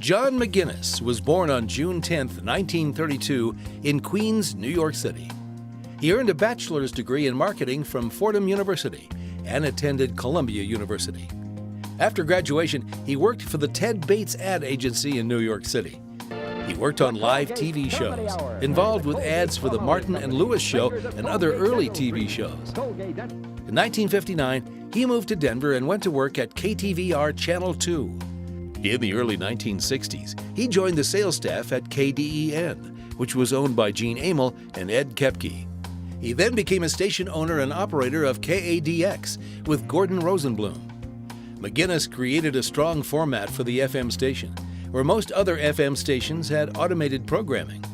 John McGuinness was born on June 10, 1932, in Queens, New York City. He earned a bachelor's degree in marketing from Fordham University and attended Columbia University. After graduation, he worked for the Ted Bates ad agency in New York City. He worked on live TV shows, involved with ads for the Martin and Lewis Show and other early TV shows. In 1959, he moved to Denver and went to work at KTVR Channel 2. In the early 1960s, he joined the sales staff at KDEN, which was owned by Gene Amel and Ed Kepke. He then became a station owner and operator of KADX with Gordon Rosenblum. McGuinness created a strong format for the FM station, where most other FM stations had automated programming.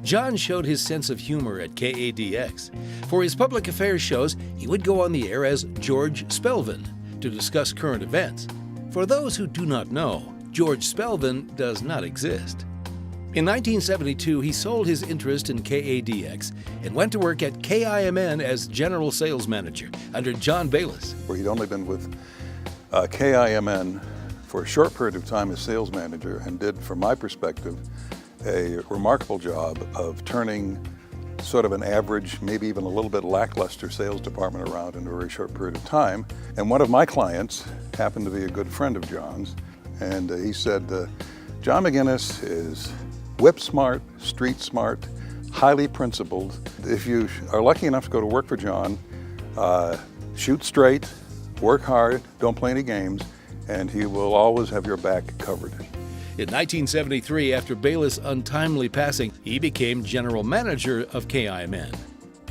John showed his sense of humor at KADX. For his public affairs shows, he would go on the air as George Spelvin to discuss current events. For those who do not know, George Spelvin does not exist. In 1972, he sold his interest in KADX and went to work at KIMN as general sales manager under John Bayless. Where he'd only been with KIMN for a short period of time as sales manager and did, from my perspective, a remarkable job of turning sort of an average, maybe even a little bit lackluster sales department around in a very short period of time. And one of my clients happened to be a good friend of John's, and he said, John McGuinness is whip smart, street smart, highly principled. If you are lucky enough to go to work for John, shoot straight, work hard, don't play any games, and he will always have your back covered. In 1973, after Bayless' untimely passing, he became general manager of KIMN.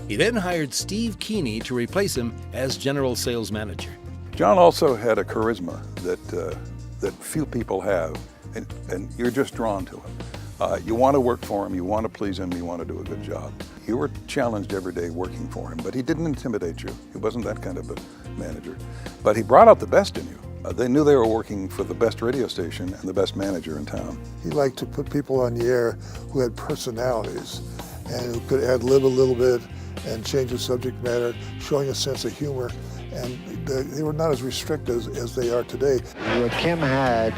He then hired Steve Keeney to replace him as general sales manager. John also had a charisma that few people have, and you're just drawn to him. You want to work for him, you want to please him, you want to do a good job. You were challenged every day working for him, but he didn't intimidate you. He wasn't that kind of a manager. But he brought out the best in you. They knew they were working for the best radio station and the best manager in town. He liked to put people on the air who had personalities and who could ad-lib a little bit and change the subject matter, showing a sense of humor. And they were not as strict as they are today. What Kim had,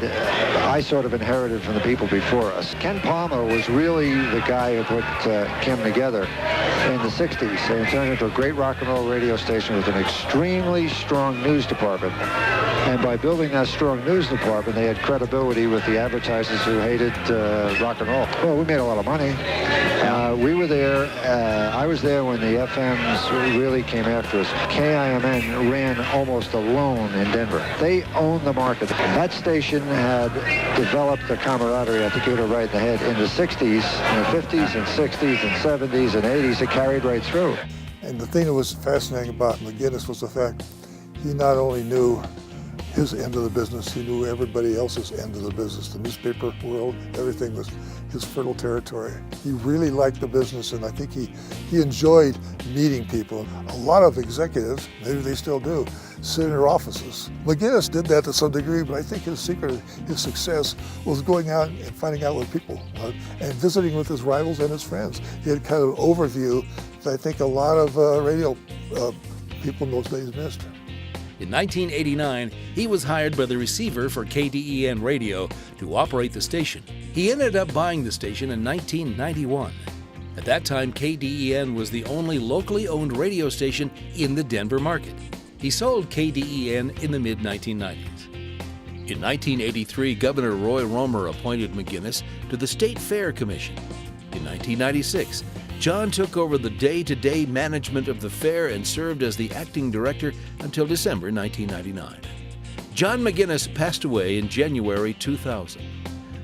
I sort of inherited from the people before us. Ken Palmer was really the guy who put Kim together in the 60s and turned into a great rock and roll radio station with an extremely strong news department. And by building that strong news department, they had credibility with the advertisers who hated rock and roll. Well, we made a lot of money. We were there. I was there when the FMs really came after us. KIMN ran almost alone in Denver. They owned the market. That station had developed the camaraderie, I think you hit it right in the head, in the 60s, in the 50s and 60s and 70s and 80s. It carried right through. And the thing that was fascinating about McGuinness was the fact he not only knew his end of the business, he knew everybody else's end of the business. The newspaper world, everything was his fertile territory. He really liked the business, and I think he enjoyed meeting people. A lot of executives, maybe they still do, sit in their offices. McGuinness did that to some degree, but I think his secret, his success, was going out and finding out what people want and visiting with his rivals and his friends. He had kind of an overview that I think a lot of radio people in those days missed. In 1989, he was hired by the receiver for KDEN Radio to operate the station. He ended up buying the station in 1991. At that time, KDEN was the only locally owned radio station in the Denver market. He sold KDEN in the mid-1990s. In 1983, Governor Roy Romer appointed McGuinness to the State Fair Commission. In 1996, John took over the day-to-day management of the fair and served as the acting director until December 1999. John McGuinness passed away in January 2000.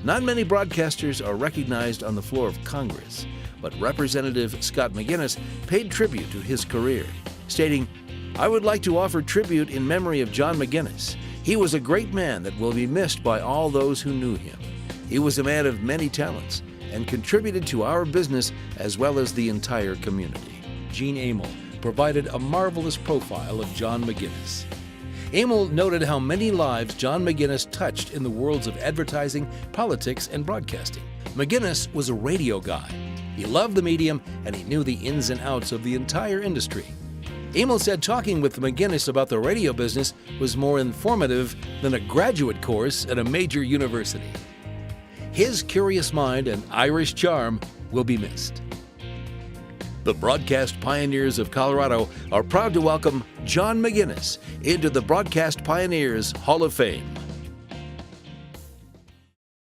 Not many broadcasters are recognized on the floor of Congress, but Representative Scott McGuinness paid tribute to his career, stating, "I would like to offer tribute in memory of John McGuinness. He was a great man that will be missed by all those who knew him. He was a man of many talents and contributed to our business as well as the entire community." Gene Amel provided a marvelous profile of John McGuinness. Amel noted how many lives John McGuinness touched in the worlds of advertising, politics, and broadcasting. McGuinness was a radio guy. He loved the medium, and he knew the ins and outs of the entire industry. Emil said talking with McGuinness about the radio business was more informative than a graduate course at a major university. His curious mind and Irish charm will be missed. The Broadcast Pioneers of Colorado are proud to welcome John McGuinness into the Broadcast Pioneers Hall of Fame.